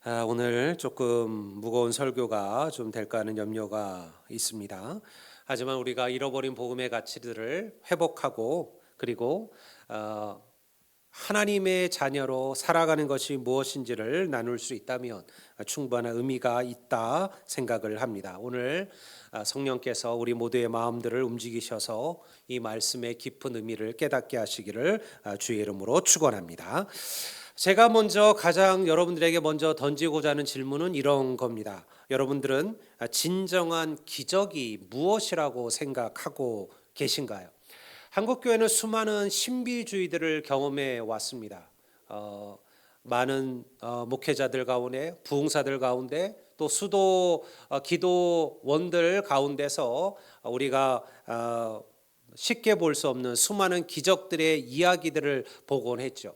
오늘 조금 무거운 설교가 좀 될까 하는 염려가 있습니다. 하지만 우리가 잃어버린 복음의 가치들을 회복하고 그리고 하나님의 자녀로 살아가는 것이 무엇인지를 나눌 수 있다면 충분한 의미가 있다 생각을 합니다. 오늘 성령께서 우리 모두의 마음들을 움직이셔서 이 말씀의 깊은 의미를 깨닫게 하시기를 주의 이름으로 축원합니다. 제가 가장 여러분들에게 먼저 던지고자 하는 질문은 이런 겁니다. 여러분들은 진정한 기적이 무엇이라고 생각하고 계신가요? 한국교회는 수많은 신비주의들을 경험해 왔습니다. 많은 목회자들 가운데, 부흥사들 가운데, 또 수도 기도원들 가운데서 우리가 쉽게 볼 수 없는 수많은 기적들의 이야기들을 보곤 했죠.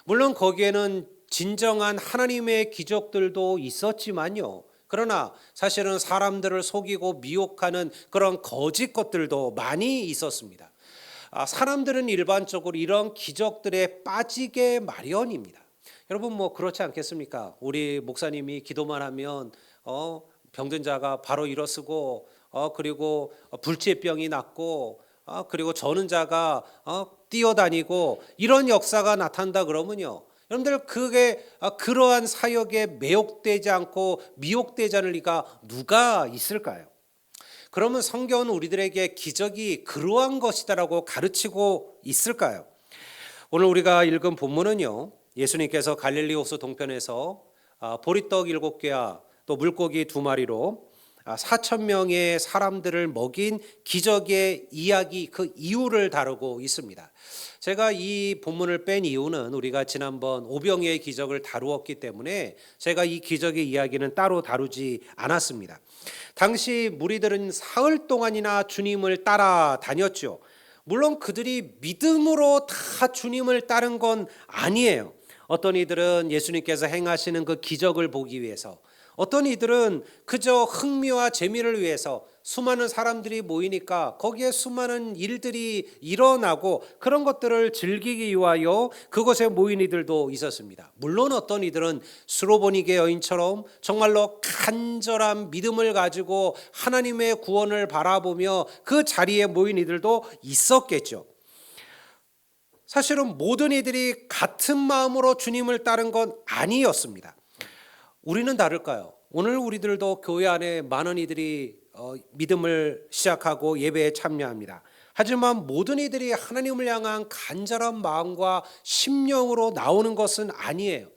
물론 거기에는 진정한 하나님의 기적들도 있었지만요. 그러나 사실은 사람들을 속이고 미혹하는 그런 거짓 것들도 많이 있었습니다. 사람들은 일반적으로 이런 기적들에 빠지게 마련입니다. 여러분 그렇지 않겠습니까? 우리 목사님이 기도만 하면 병든 자가 바로 일어서고 그리고 불치병이 낫고 그리고 저는 자가 뛰어다니고 이런 역사가 나타난다 그러면요. 여러분들 그게 그러한 사역에 매혹되지 않고 미혹되지 않을 리가 누가 있을까요? 그러면 성경은 우리들에게 기적이 그러한 것이다라고 가르치고 있을까요? 오늘 우리가 읽은 본문은요. 예수님께서 갈릴리 호수 동편에서 보리떡 7개와 또 물고기 2마리로 4천 명의 사람들을 먹인 기적의 이야기, 그 이유를 다루고 있습니다. 제가 이 본문을 뺀 이유는 우리가 지난번 오병이의 기적을 다루었기 때문에 제가 이 기적의 이야기는 따로 다루지 않았습니다. 당시 무리들은 사흘 동안이나 주님을 따라다녔죠. 물론 그들이 믿음으로 다 주님을 따른 건 아니에요. 어떤 이들은 예수님께서 행하시는 그 기적을 보기 위해서, 어떤 이들은 그저 흥미와 재미를 위해서 수많은 사람들이 모이니까 거기에 수많은 일들이 일어나고 그런 것들을 즐기기 위하여 그곳에 모인 이들도 있었습니다. 물론 어떤 이들은 수로보니게 여인처럼 정말로 간절한 믿음을 가지고 하나님의 구원을 바라보며 그 자리에 모인 이들도 있었겠죠. 사실은 모든 이들이 같은 마음으로 주님을 따른 건 아니었습니다. 우리는 다를까요? 오늘 우리들도 교회 안에 많은 이들이 믿음을 시작하고 예배에 참여합니다. 하지만 모든 이들이 하나님을 향한 간절한 마음과 심령으로 나오는 것은 아니에요.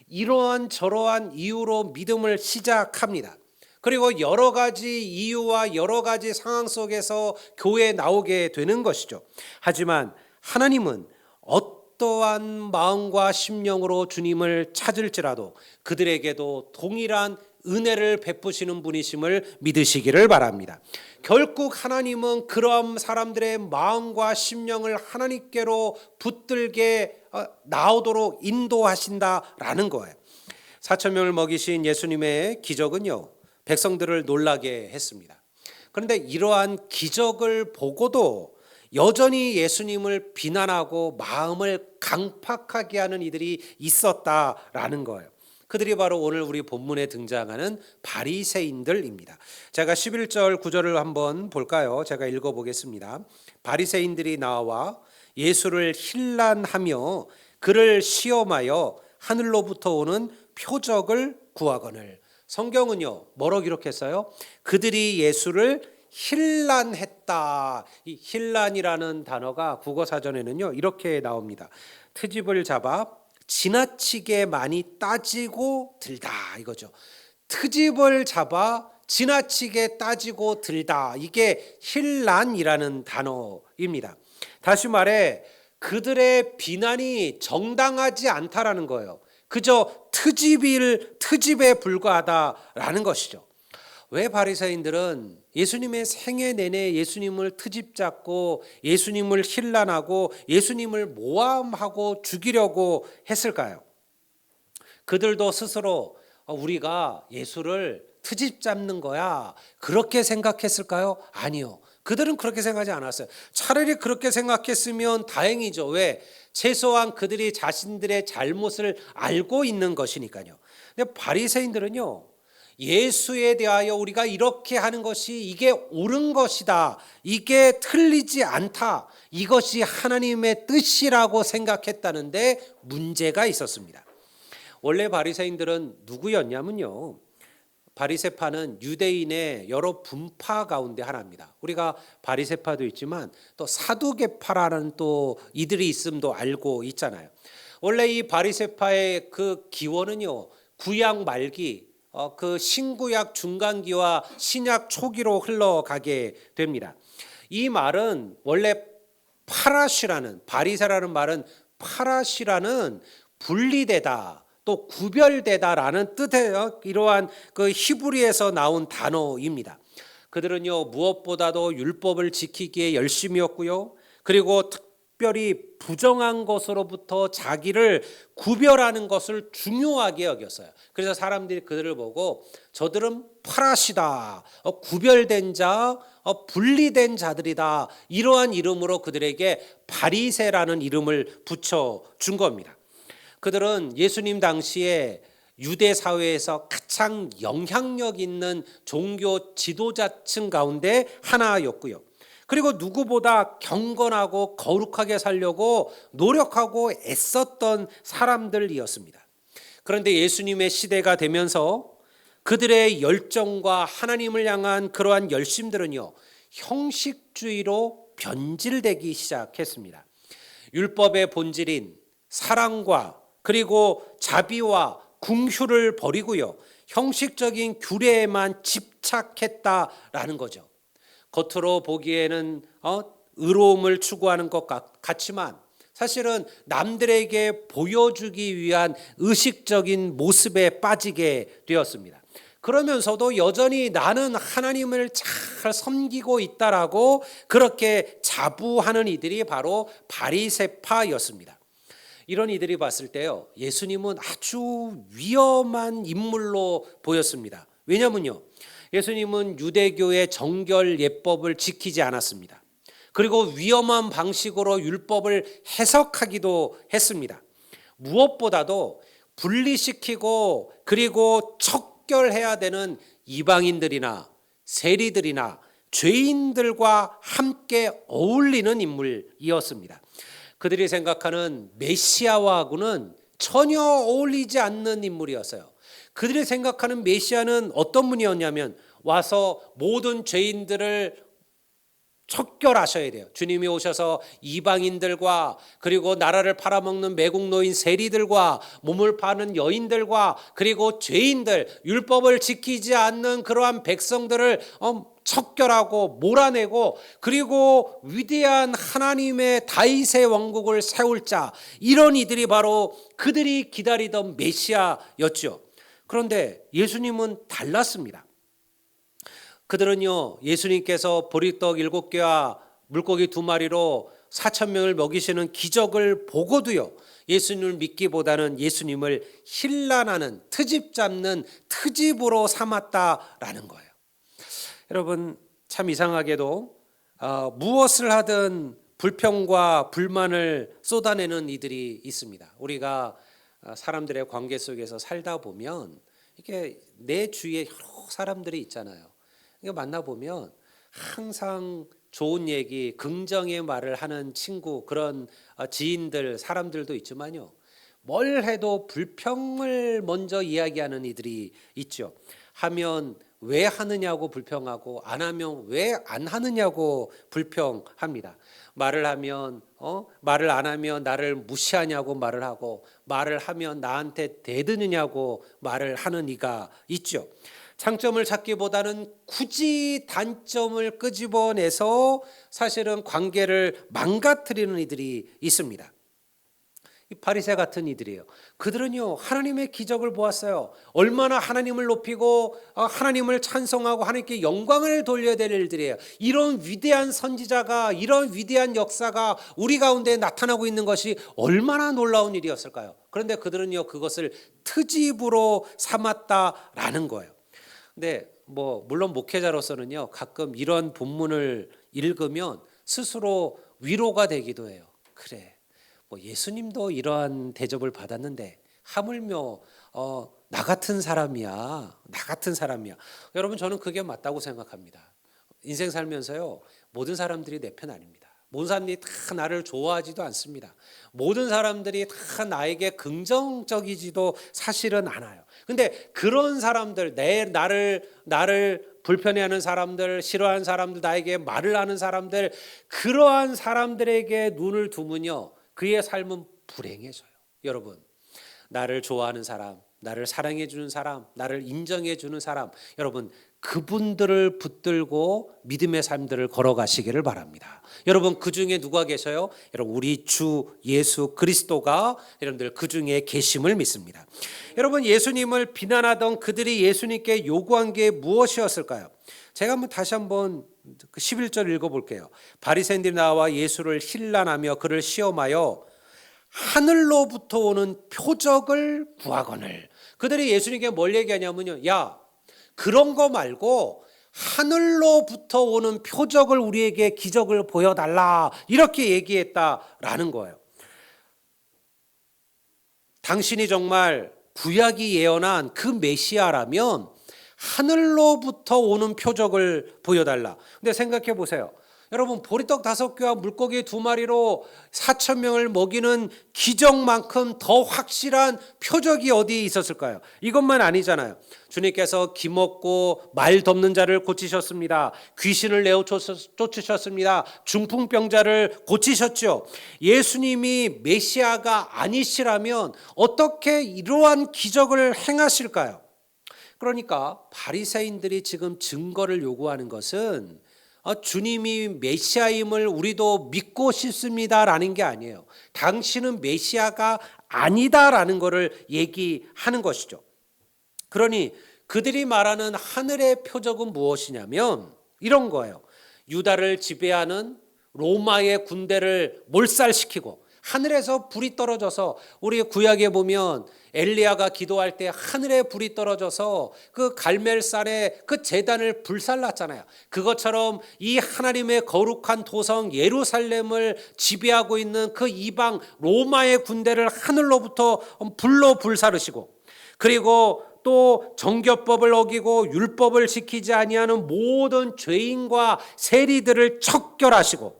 이러한 저러한 이유로 믿음을 시작합니다. 그리고 여러 가지 이유와 여러 가지 상황 속에서 교회에 나오게 되는 것이죠. 하지만 하나님은 어떠한 마음과 심령으로 주님을 찾을지라도 그들에게도 동일한 은혜를 베푸시는 분이심을 믿으시기를 바랍니다. 결국 하나님은 그런 사람들의 마음과 심령을 하나님께로 붙들게 나오도록 인도하신다라는 거예요. 4천 명을 먹이신 예수님의 기적은요, 백성들을 놀라게 했습니다. 그런데 이러한 기적을 보고도 여전히 예수님을 비난하고 마음을 강팍하게 하는 이들이 있었다라는 거예요. 그들이 바로 오늘 우리 본문에 등장하는 바리새인들입니다. 제가 11절 9절을 한번 볼까요? 제가 읽어보겠습니다. 바리새인들이 나와 예수를 힐난하며 그를 시험하여 하늘로부터 오는 표적을 구하거늘. 성경은요, 뭐라고 기록했어요? 그들이 예수를 힐난했다. 이 힐난이라는 단어가 국어사전에는요 이렇게 나옵니다. 트집을 잡아 지나치게 많이 따지고 들다 이거죠. 트집을 잡아 지나치게 따지고 들다, 이게 힐난이라는 단어입니다. 다시 말해 그들의 비난이 정당하지 않다라는 거예요. 그저 트집에 불과하다라는 것이죠. 왜 바리새인들은 예수님의 생애 내내 예수님을 트집 잡고 예수님을 힐난하고 예수님을 모함하고 죽이려고 했을까요? 그들도 스스로 우리가 예수를 트집 잡는 거야 그렇게 생각했을까요? 아니요. 그들은 그렇게 생각하지 않았어요. 차라리 그렇게 생각했으면 다행이죠. 왜? 최소한 그들이 자신들의 잘못을 알고 있는 것이니까요. 근데 바리새인들은요, 예수에 대하여 우리가 이렇게 하는 것이 이게 옳은 것이다, 이게 틀리지 않다, 이것이 하나님의 뜻이라고 생각했다는데 문제가 있었습니다. 원래 바리새인들은 누구였냐면요, 바리새파는 유대인의 여러 분파 가운데 하나입니다. 우리가 바리새파도 있지만 또 사두개파라는 또 이들이 있음도 알고 있잖아요. 원래 이 바리새파의 그 기원은요, 구약 말기, 그 신구약 중간기와 신약 초기로 흘러가게 됩니다. 이 말은 원래 파라시라는, 바리새라는 말은 파라시라는 분리되다, 또 구별되다라는 뜻의 이러한 그 히브리에서 나온 단어입니다. 그들은요, 무엇보다도 율법을 지키기에 열심이었고요, 그리고 특별히 부정한 것으로부터 자기를 구별하는 것을 중요하게 여겼어요. 그래서 사람들이 그들을 보고 저들은 파라시다, 구별된 자, 분리된 자들이다, 이러한 이름으로 그들에게 바리새라는 이름을 붙여준 겁니다. 그들은 예수님 당시에 유대 사회에서 가장 영향력 있는 종교 지도자층 가운데 하나였고요. 그리고 누구보다 경건하고 거룩하게 살려고 노력하고 애썼던 사람들이었습니다. 그런데 예수님의 시대가 되면서 그들의 열정과 하나님을 향한 그러한 열심들은요, 형식주의로 변질되기 시작했습니다. 율법의 본질인 사랑과 그리고 자비와 긍휼을 버리고요, 형식적인 규례에만 집착했다라는 거죠. 겉으로 보기에는 의로움을 추구하는 것 같지만 사실은 남들에게 보여주기 위한 의식적인 모습에 빠지게 되었습니다. 그러면서도 여전히 나는 하나님을 잘 섬기고 있다라고 그렇게 자부하는 이들이 바로 바리새파였습니다. 이런 이들이 봤을 때요, 예수님은 아주 위험한 인물로 보였습니다. 왜냐면요, 예수님은 유대교의 정결 예법을 지키지 않았습니다. 그리고 위험한 방식으로 율법을 해석하기도 했습니다. 무엇보다도 분리시키고 그리고 척결해야 되는 이방인들이나 세리들이나 죄인들과 함께 어울리는 인물이었습니다. 그들이 생각하는 메시아와는 전혀 어울리지 않는 인물이었어요. 그들이 생각하는 메시아는 어떤 분이었냐면 와서 모든 죄인들을 척결하셔야 돼요. 주님이 오셔서 이방인들과 그리고 나라를 팔아먹는 매국노인 세리들과 몸을 파는 여인들과 그리고 죄인들, 율법을 지키지 않는 그러한 백성들을 척결하고 몰아내고 그리고 위대한 하나님의 다윗의 왕국을 세울 자, 이런 이들이 바로 그들이 기다리던 메시아였죠. 그런데 예수님은 달랐습니다. 그들은요, 예수님께서 보리떡 7개와 물고기 2마리로 4,000명을 먹이시는 기적을 보고도요, 예수님을 믿기보다는 예수님을 힐난하는, 트집 잡는 트집으로 삼았다라는 거예요. 여러분, 참 이상하게도 무엇을 하든 불평과 불만을 쏟아내는 이들이 있습니다. 우리가 사람들의 관계 속에서 살다 보면 이게 내 주위에 여러 사람들이 있잖아요. 이거 만나보면 항상 좋은 얘기, 긍정의 말을 하는 친구, 그런 지인들, 사람들도 있지만요, 뭘 해도 불평을 먼저 이야기하는 이들이 있죠. 하면 왜 하느냐고 불평하고 안 하면 왜 안 하느냐고 불평합니다. 말을 하면 말을 안 하면 나를 무시하냐고 말을 하고 말을 하면 나한테 대드느냐고 말을 하는 이가 있죠. 장점을 찾기보다는 굳이 단점을 끄집어내서 사실은 관계를 망가뜨리는 이들이 있습니다. 이 바리새 같은 이들이에요. 그들은요, 하나님의 기적을 보았어요. 얼마나 하나님을 높이고 하나님을 찬송하고 하나님께 영광을 돌려야 될 일들이에요. 이런 위대한 선지자가, 이런 위대한 역사가 우리 가운데 나타나고 있는 것이 얼마나 놀라운 일이었을까요? 그런데 그들은요, 그것을 트집으로 삼았다라는 거예요. 근데 물론 목회자로서는요, 가끔 이런 본문을 읽으면 스스로 위로가 되기도 해요. 그래, 뭐 예수님도 이러한 대접을 받았는데 하물며 나 같은 사람이야. 나 같은 사람이야. 여러분, 저는 그게 맞다고 생각합니다. 인생 살면서요, 모든 사람들이 내 편 아닙니다. 모든 사람들이 다 나를 좋아하지도 않습니다. 모든 사람들이 다 나에게 긍정적이지도 사실은 않아요. 근데 그런 사람들, 나를 불편해하는 사람들, 싫어하는 사람들, 나에게 말을 하는 사람들, 그러한 사람들에게 눈을 두면요, 그의 삶은 불행해져요. 여러분, 나를 좋아하는 사람, 나를 사랑해 주는 사람, 나를 인정해 주는 사람, 여러분, 그분들을 붙들고 믿음의 삶들을 걸어가시기를 바랍니다. 여러분, 그 중에 누가 계셔요? 여러분, 우리 주 예수 그리스도가 여러분들 그 중에 계심을 믿습니다. 여러분, 예수님을 비난하던 그들이 예수님께 요구한 게 무엇이었을까요? 제가 다시 한번 11절 읽어볼게요. 바리새인들이 나와 예수를 힐난하며 그를 시험하여 하늘로부터 오는 표적을 구하거늘. 그들이 예수님께 뭘 얘기하냐면요, 야, 그런 거 말고 하늘로부터 오는 표적을 우리에게, 기적을 보여달라, 이렇게 얘기했다라는 거예요. 당신이 정말 구약이 예언한 그 메시아라면 하늘로부터 오는 표적을 보여달라. 근데 생각해 보세요. 여러분, 보리떡 5개와 물고기 2마리로 4,000명을 먹이는 기적만큼 더 확실한 표적이 어디에 있었을까요? 이것만 아니잖아요. 주님께서 기먹고 말 덮는 자를 고치셨습니다. 귀신을 내어 쫓으셨습니다. 중풍병자를 고치셨죠. 예수님이 메시아가 아니시라면 어떻게 이러한 기적을 행하실까요? 그러니까 바리새인들이 지금 증거를 요구하는 것은 주님이 메시아임을 우리도 믿고 싶습니다라는 게 아니에요. 당신은 메시아가 아니다라는 것을 얘기하는 것이죠. 그러니 그들이 말하는 하늘의 표적은 무엇이냐면 이런 거예요. 유다를 지배하는 로마의 군대를 몰살시키고 하늘에서 불이 떨어져서, 우리 구약에 보면 엘리야가 기도할 때 하늘에 불이 떨어져서 그 갈멜산에 그 제단을 불살랐잖아요. 그것처럼 이 하나님의 거룩한 도성 예루살렘을 지배하고 있는 그 이방 로마의 군대를 하늘로부터 불로 불사르시고, 그리고 또 정교법을 어기고 율법을 지키지 아니하는 모든 죄인과 세리들을 척결하시고,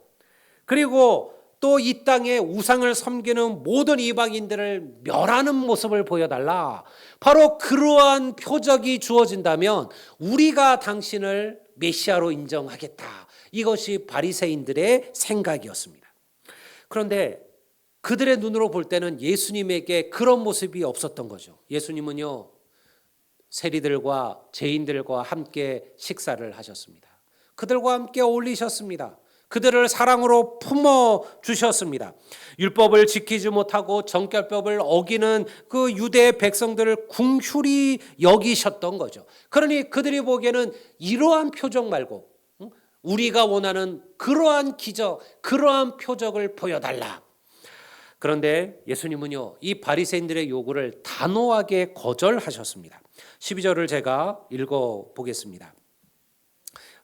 그리고 또 이 땅에 우상을 섬기는 모든 이방인들을 멸하는 모습을 보여달라. 바로 그러한 표적이 주어진다면 우리가 당신을 메시아로 인정하겠다. 이것이 바리새인들의 생각이었습니다. 그런데 그들의 눈으로 볼 때는 예수님에게 그런 모습이 없었던 거죠. 예수님은요, 세리들과 죄인들과 함께 식사를 하셨습니다. 그들과 함께 어울리셨습니다. 그들을 사랑으로 품어 주셨습니다. 율법을 지키지 못하고 정결법을 어기는 그 유대 백성들을 궁휼히 여기셨던 거죠. 그러니 그들이 보기에는 이러한 표적 말고 우리가 원하는 그러한 기적, 그러한 표적을 보여달라. 그런데 예수님은요, 이 바리새인들의 요구를 단호하게 거절하셨습니다. 12절을 제가 읽어보겠습니다.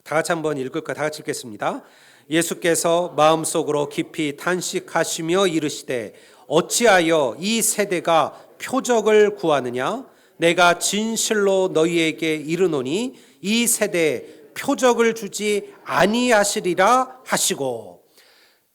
다 같이 한번 읽을까? 다 같이 읽겠습니다. 예수께서 마음속으로 깊이 탄식하시며 이르시되 어찌하여 이 세대가 표적을 구하느냐? 내가 진실로 너희에게 이르노니 이 세대에 표적을 주지 아니하시리라 하시고,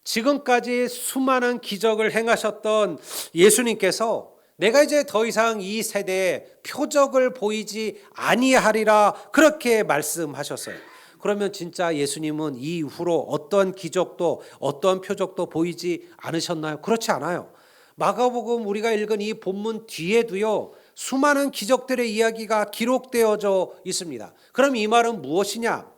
지금까지 수많은 기적을 행하셨던 예수님께서 내가 이제 더 이상 이 세대에 표적을 보이지 아니하리라, 그렇게 말씀하셨어요. 그러면 진짜 예수님은 이후로 어떤 기적도 어떤 표적도 보이지 않으셨나요? 그렇지 않아요. 마가복음 우리가 읽은 이 본문 뒤에도요, 수많은 기적들의 이야기가 기록되어져 있습니다. 그럼 이 말은 무엇이냐?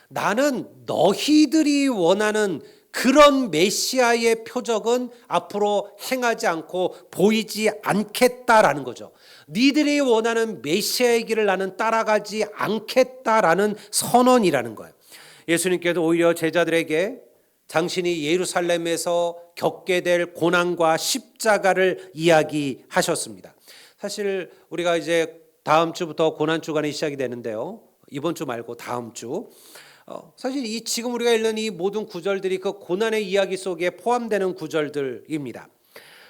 나는 너희들이 원하는 그런 메시아의 표적은 앞으로 행하지 않고 보이지 않겠다라는 거죠. 니들이 원하는 메시아의 길을 나는 따라가지 않겠다라는 선언이라는 거예요. 예수님께도 오히려 제자들에게 당신이 예루살렘에서 겪게 될 고난과 십자가를 이야기하셨습니다. 사실 우리가 이제 다음 주부터 고난 주간이 시작이 되는데요, 이번 주 말고 다음 주 사실 이 지금 우리가 읽는 이 모든 구절들이 그 고난의 이야기 속에 포함되는 구절들입니다.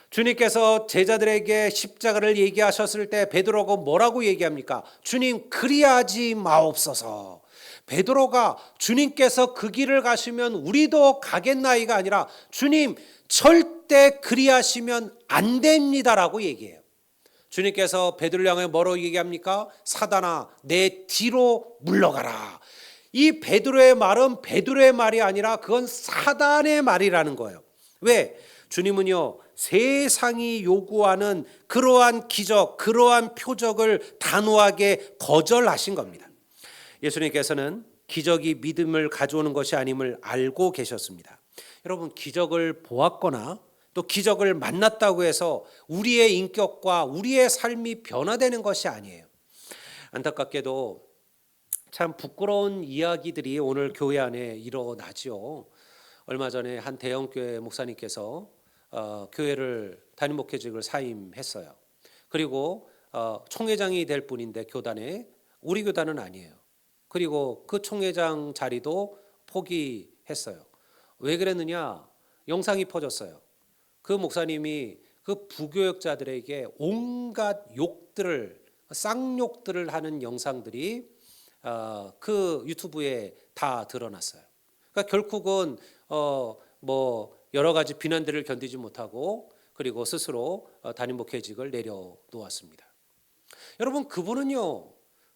주님께서 제자들에게 십자가를 얘기하셨을 때 베드로가 뭐라고 얘기합니까? 주님, 그리하지 마옵소서. 베드로가 주님께서 그 길을 가시면 우리도 가겠나이가 아니라 주님, 절대 그리하시면 안 됩니다라고 얘기해요. 주님께서 베드로를 향해 뭐라고 얘기합니까? 사단아, 내 뒤로 물러가라. 이 베드로의 말은 베드로의 말이 아니라 그건 사단의 말이라는 거예요. 왜? 주님은요, 세상이 요구하는 그러한 기적, 그러한 표적을 단호하게 거절하신 겁니다. 예수님께서는 기적이 믿음을 가져오는 것이 아님을 알고 계셨습니다. 여러분, 기적을 보았거나 또 기적을 만났다고 해서 우리의 인격과 우리의 삶이 변화되는 것이 아니에요. 안타깝게도 참 부끄러운 이야기들이 오늘 교회 안에 일어나죠. 얼마 전에 한 대형교회 목사님께서 교회를 담임 목회직을 사임했어요. 그리고 총회장이 될 분인데 교단에 우리 교단은 아니에요. 그리고 그 총회장 자리도 포기했어요. 왜 그랬느냐? 영상이 퍼졌어요. 그 목사님이 그 부교역자들에게 온갖 욕들을, 쌍욕들을 하는 영상들이 그 유튜브에 다 드러났어요. 그러니까 결국은 여러 가지 비난들을 견디지 못하고 그리고 스스로 담임 목회직을 내려놓았습니다. 여러분, 그분은요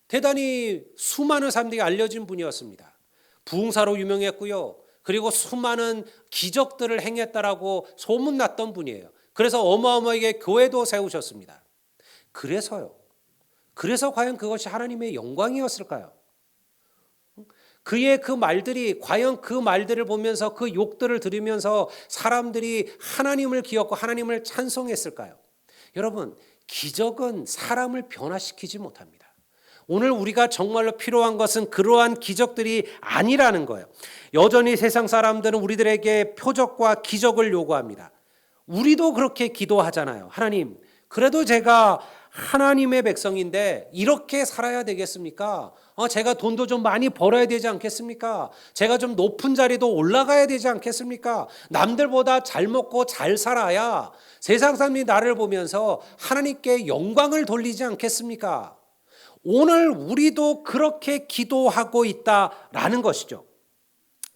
대단히 수많은 사람들이 알려진 분이었습니다. 부흥사로 유명했고요. 그리고 수많은 기적들을 행했다라고 소문났던 분이에요. 그래서 어마어마하게 교회도 세우셨습니다. 그래서 과연 그것이 하나님의 영광이었을까요? 그의 그 말들이 과연 그 말들을 보면서 그 욕들을 들으면서 사람들이 하나님을 기억하고 하나님을 찬송했을까요? 여러분, 기적은 사람을 변화시키지 못합니다. 오늘 우리가 정말로 필요한 것은 그러한 기적들이 아니라는 거예요. 여전히 세상 사람들은 우리들에게 표적과 기적을 요구합니다. 우리도 그렇게 기도하잖아요. 하나님, 그래도 제가 하나님의 백성인데 이렇게 살아야 되겠습니까? 제가 돈도 좀 많이 벌어야 되지 않겠습니까? 제가 좀 높은 자리도 올라가야 되지 않겠습니까? 남들보다 잘 먹고 잘 살아야 세상 사람들이 나를 보면서 하나님께 영광을 돌리지 않겠습니까? 오늘 우리도 그렇게 기도하고 있다라는 것이죠.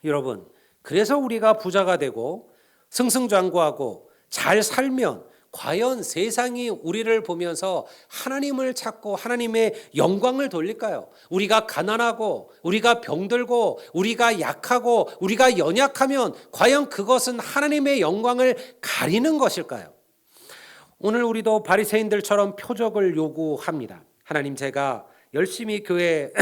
여러분, 그래서 우리가 부자가 되고 승승장구하고 잘 살면 과연 세상이 우리를 보면서 하나님을 찾고 하나님의 영광을 돌릴까요? 우리가 가난하고 우리가 병들고 우리가 약하고 우리가 연약하면 과연 그것은 하나님의 영광을 가리는 것일까요? 오늘 우리도 바리새인들처럼 표적을 요구합니다. 하나님, 제가 열심히 교회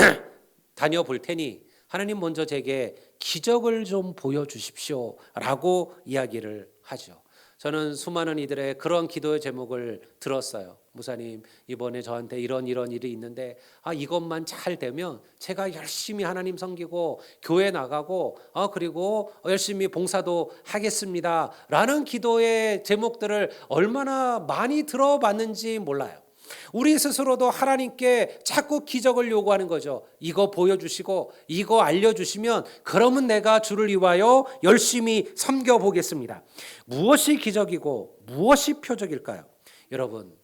다녀볼 테니 하나님 먼저 제게 기적을 좀 보여주십시오 라고 이야기를 하죠. 저는 수많은 이들의 그런 기도의 제목을 들었어요. 목사님, 이번에 저한테 이런 일이 있는데 이것만 잘 되면 제가 열심히 하나님 섬기고 교회 나가고 그리고 열심히 봉사도 하겠습니다 라는 기도의 제목들을 얼마나 많이 들어봤는지 몰라요. 우리 스스로도 하나님께 자꾸 기적을 요구하는 거죠. 이거 보여주시고 이거 알려주시면 그러면 내가 주를 위하여 열심히 섬겨보겠습니다. 무엇이 기적이고 무엇이 표적일까요? 여러분,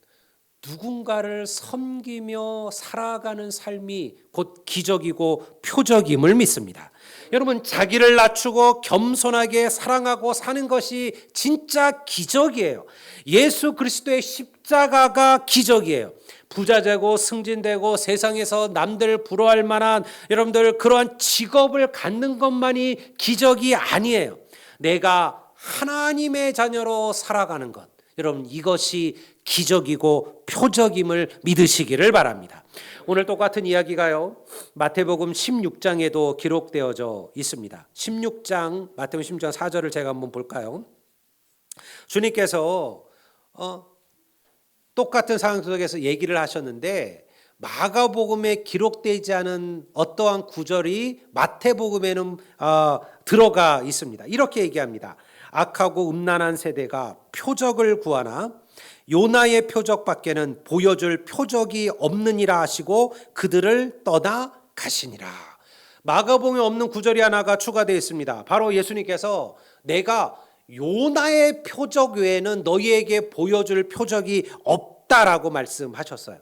누군가를 섬기며 살아가는 삶이 곧 기적이고 표적임을 믿습니다. 여러분, 자기를 낮추고 겸손하게 사랑하고 사는 것이 진짜 기적이에요. 예수 그리스도의 십자가가 기적이에요. 부자되고 승진되고 세상에서 남들 부러워할 만한 여러분들 그러한 직업을 갖는 것만이 기적이 아니에요. 내가 하나님의 자녀로 살아가는 것, 여러분, 이것이 기적이고 표적임을 믿으시기를 바랍니다. 오늘 똑같은 이야기가요, 마태복음 16장에도 기록되어져 있습니다. 16장, 마태복음 16장 4절을 제가 한번 볼까요? 주님께서 똑같은 상황 속에서 얘기를 하셨는데 마가복음에 기록되지 않은 어떠한 구절이 마태복음에는 들어가 있습니다. 이렇게 얘기합니다. 악하고 음란한 세대가 표적을 구하나 요나의 표적밖에는 보여줄 표적이 없느니라 하시고 그들을 떠나 가시니라. 마가복음에 없는 구절이 하나가 추가되어 있습니다. 바로 예수님께서 내가 요나의 표적 외에는 너희에게 보여줄 표적이 없다라고 말씀하셨어요.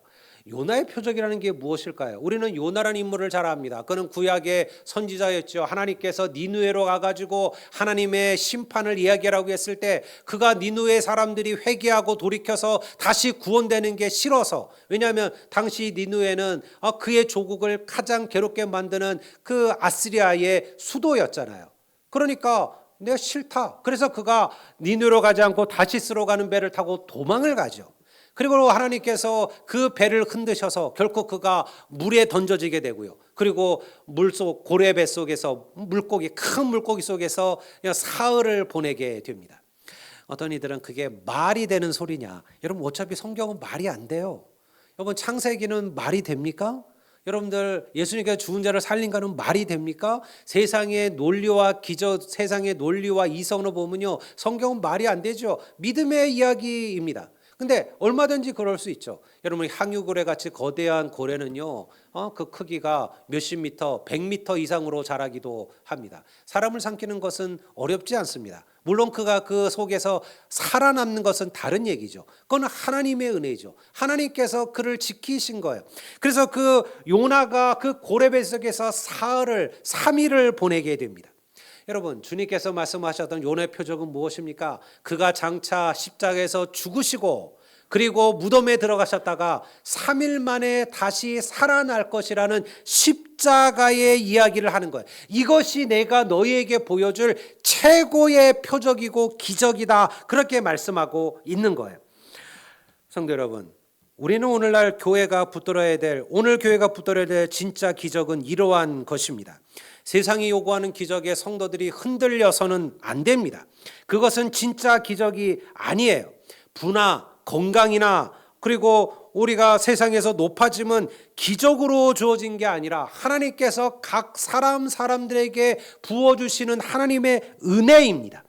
요나의 표적이라는 게 무엇일까요? 우리는 요나라는 인물을 잘 압니다. 그는 구약의 선지자였죠. 하나님께서 니느웨로 가가지고 하나님의 심판을 이야기하라고 했을 때 그가 니느웨 사람들이 회개하고 돌이켜서 다시 구원되는 게 싫어서, 왜냐하면 당시 니느웨는 그의 조국을 가장 괴롭게 만드는 그 아스리아의 수도였잖아요. 그러니까 내가 싫다. 그래서 그가 니느웨로 가지 않고 다시스로 가는 배를 타고 도망을 가죠. 그리고 하나님께서 그 배를 흔드셔서 결코 그가 물에 던져지게 되고요. 그리고 물속 고래배 속에서 큰 물고기 속에서 사흘을 보내게 됩니다. 어떤 이들은 그게 말이 되는 소리냐? 여러분 어차피 성경은 말이 안 돼요. 여러분 창세기는 말이 됩니까? 여러분들 예수님께서 죽은 자를 살린 거는 말이 됩니까? 세상의 논리와 기적, 세상의 논리와 이성으로 보면요, 성경은 말이 안 되죠. 믿음의 이야기입니다. 근데 얼마든지 그럴 수 있죠. 여러분 항유고래 같이 거대한 고래는요, 그 크기가 몇십 미터, 100미터 이상으로 자라기도 합니다. 사람을 삼키는 것은 어렵지 않습니다. 물론 그가 그 속에서 살아남는 것은 다른 얘기죠. 그건 하나님의 은혜죠. 하나님께서 그를 지키신 거예요. 그래서 그 요나가 그 고래배 속에서 사흘을 3일을 보내게 됩니다. 여러분 주님께서 말씀하셨던 요나의 표적은 무엇입니까? 그가 장차 십자가에서 죽으시고 그리고 무덤에 들어가셨다가 3일 만에 다시 살아날 것이라는 십자가의 이야기를 하는 거예요. 이것이 내가 너희에게 보여줄 최고의 표적이고 기적이다, 그렇게 말씀하고 있는 거예요. 성도 여러분, 우리는 오늘날 오늘 교회가 붙들어야 될 진짜 기적은 이러한 것입니다. 세상이 요구하는 기적에 성도들이 흔들려서는 안 됩니다. 그것은 진짜 기적이 아니에요. 부나 건강이나 그리고 우리가 세상에서 높아짐은 기적으로 주어진 게 아니라 하나님께서 각 사람들에게 부어주시는 하나님의 은혜입니다.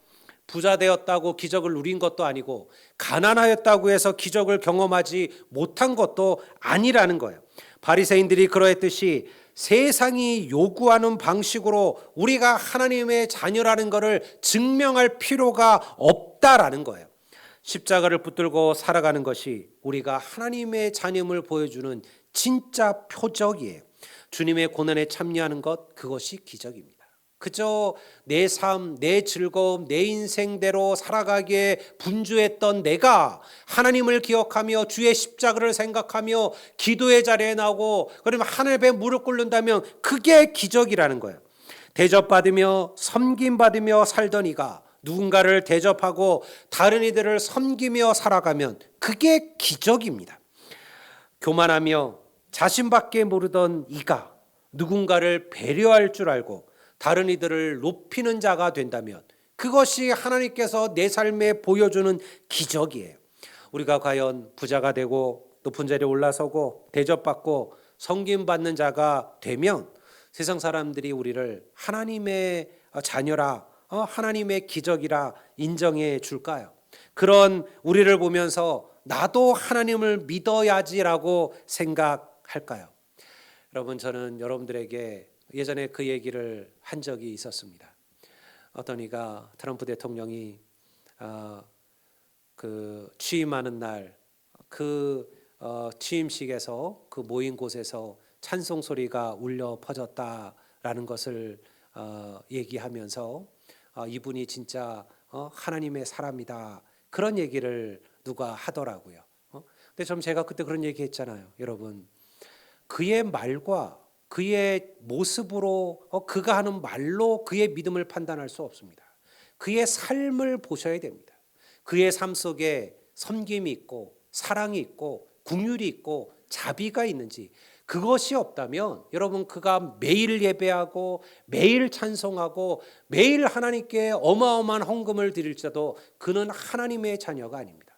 부자 되었다고 기적을 누린 것도 아니고 가난하였다고 해서 기적을 경험하지 못한 것도 아니라는 거예요. 바리새인들이 그러했듯이 세상이 요구하는 방식으로 우리가 하나님의 자녀라는 것을 증명할 필요가 없다라는 거예요. 십자가를 붙들고 살아가는 것이 우리가 하나님의 자녀임을 보여주는 진짜 표적이에요. 주님의 고난에 참여하는 것, 그것이 기적입니다. 그저 내 삶, 내 즐거움, 내 인생대로 살아가기에 분주했던 내가 하나님을 기억하며 주의 십자가를 생각하며 기도의 자리에 나오고 그러면 하늘 앞에 무릎 꿇는다면 그게 기적이라는 거예요. 대접받으며 섬김받으며 살던 이가 누군가를 대접하고 다른 이들을 섬기며 살아가면 그게 기적입니다. 교만하며 자신밖에 모르던 이가 누군가를 배려할 줄 알고 다른 이들을 높이는 자가 된다면 그것이 하나님께서 내 삶에 보여주는 기적이에요. 우리가 과연 부자가 되고 높은 자리에 올라서고 대접받고 섬김받는 자가 되면 세상 사람들이 우리를 하나님의 자녀라, 하나님의 기적이라 인정해 줄까요? 그런 우리를 보면서 나도 하나님을 믿어야지라고 생각할까요? 여러분, 저는 여러분들에게 예전에 그 얘기를 한 적이 있었습니다. 어떤 이가 트럼프 대통령이 그 취임하는 날 그 취임식에서 그 모인 곳에서 찬송 소리가 울려 퍼졌다라는 것을 얘기하면서 이분이 진짜 하나님의 사람이다, 그런 얘기를 누가 하더라고요. 근데 제가 그때 그런 얘기 했잖아요. 여러분, 그의 말과 그의 모습으로 그가 하는 말로 그의 믿음을 판단할 수 없습니다. 그의 삶을 보셔야 됩니다. 그의 삶 속에 섬김이 있고 사랑이 있고 긍휼이 있고 자비가 있는지, 그것이 없다면 여러분 그가 매일 예배하고 매일 찬송하고 매일 하나님께 어마어마한 헌금을 드릴지라도 그는 하나님의 자녀가 아닙니다.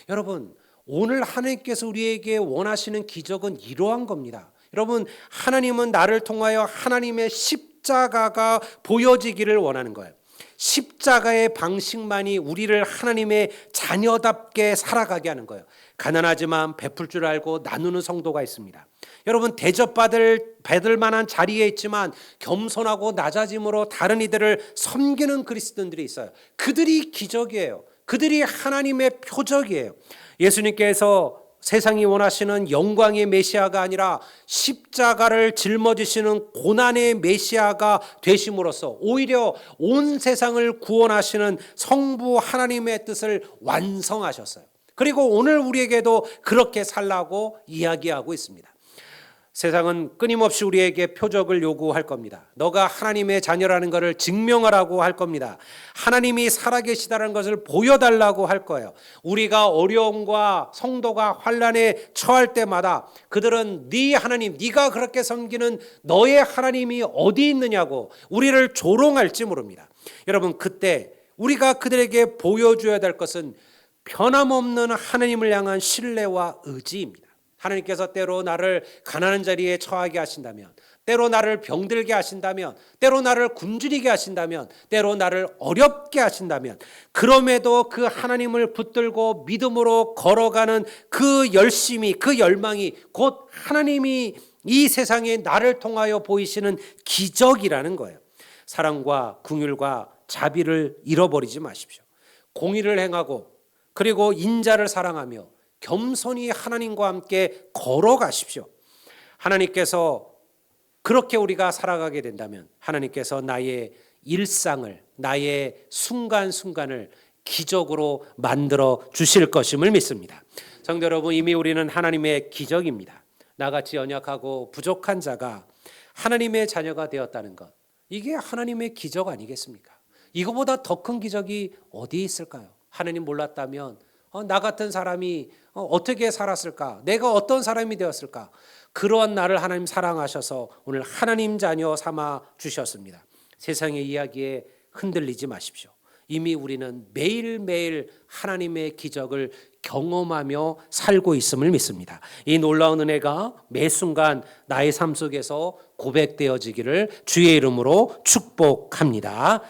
여러분, 오늘 하나님께서 우리에게 원하시는 기적은 이러한 겁니다. 여러분, 하나님은 나를 통하여 하나님의 십자가가 보여지기를 원하는 거예요. 십자가의 방식만이 우리를 하나님의 자녀답게 살아가게 하는 거예요. 가난하지만 베풀 줄 알고 나누는 성도가 있습니다. 여러분, 대접받을 만한 자리에 있지만 겸손하고 낮아짐으로 다른 이들을 섬기는 그리스도인들이 있어요. 그들이 기적이에요. 그들이 하나님의 표적이에요. 예수님께서 세상이 원하시는 영광의 메시아가 아니라 십자가를 짊어지시는 고난의 메시아가 되심으로써 오히려 온 세상을 구원하시는 성부 하나님의 뜻을 완성하셨어요. 그리고 오늘 우리에게도 그렇게 살라고 이야기하고 있습니다. 세상은 끊임없이 우리에게 표적을 요구할 겁니다. 너가 하나님의 자녀라는 것을 증명하라고 할 겁니다. 하나님이 살아계시다는 것을 보여달라고 할 거예요. 우리가 어려움과 성도가 환난에 처할 때마다 그들은 네 하나님, 네가 그렇게 섬기는 너의 하나님이 어디 있느냐고 우리를 조롱할지 모릅니다. 여러분, 그때 우리가 그들에게 보여줘야 될 것은 변함없는 하나님을 향한 신뢰와 의지입니다. 하나님께서 때로 나를 가난한 자리에 처하게 하신다면, 때로 나를 병들게 하신다면, 때로 나를 굶주리게 하신다면, 때로 나를 어렵게 하신다면, 그럼에도 그 하나님을 붙들고 믿음으로 걸어가는 그 열심이, 그 열망이 곧 하나님이 이 세상에 나를 통하여 보이시는 기적이라는 거예요. 사랑과 긍휼과 자비를 잃어버리지 마십시오. 공의를 행하고 그리고 인자를 사랑하며 겸손히 하나님과 함께 걸어가십시오. 하나님께서 그렇게 우리가 살아가게 된다면 하나님께서 나의 일상을, 나의 순간순간을 기적으로 만들어 주실 것임을 믿습니다. 성도 여러분, 이미 우리는 하나님의 기적입니다. 나같이 연약하고 부족한 자가 하나님의 자녀가 되었다는 것, 이게 하나님의 기적 아니겠습니까? 이거보다 더 큰 기적이 어디 있을까요? 하나님 몰랐다면 나 같은 사람이 어떻게 살았을까? 내가 어떤 사람이 되었을까? 그러한 나를 하나님 사랑하셔서 오늘 하나님 자녀 삼아 주셨습니다. 세상의 이야기에 흔들리지 마십시오. 이미 우리는 매일매일 하나님의 기적을 경험하며 살고 있음을 믿습니다. 이 놀라운 은혜가 매 순간 나의 삶 속에서 고백되어지기를 주의 이름으로 축복합니다.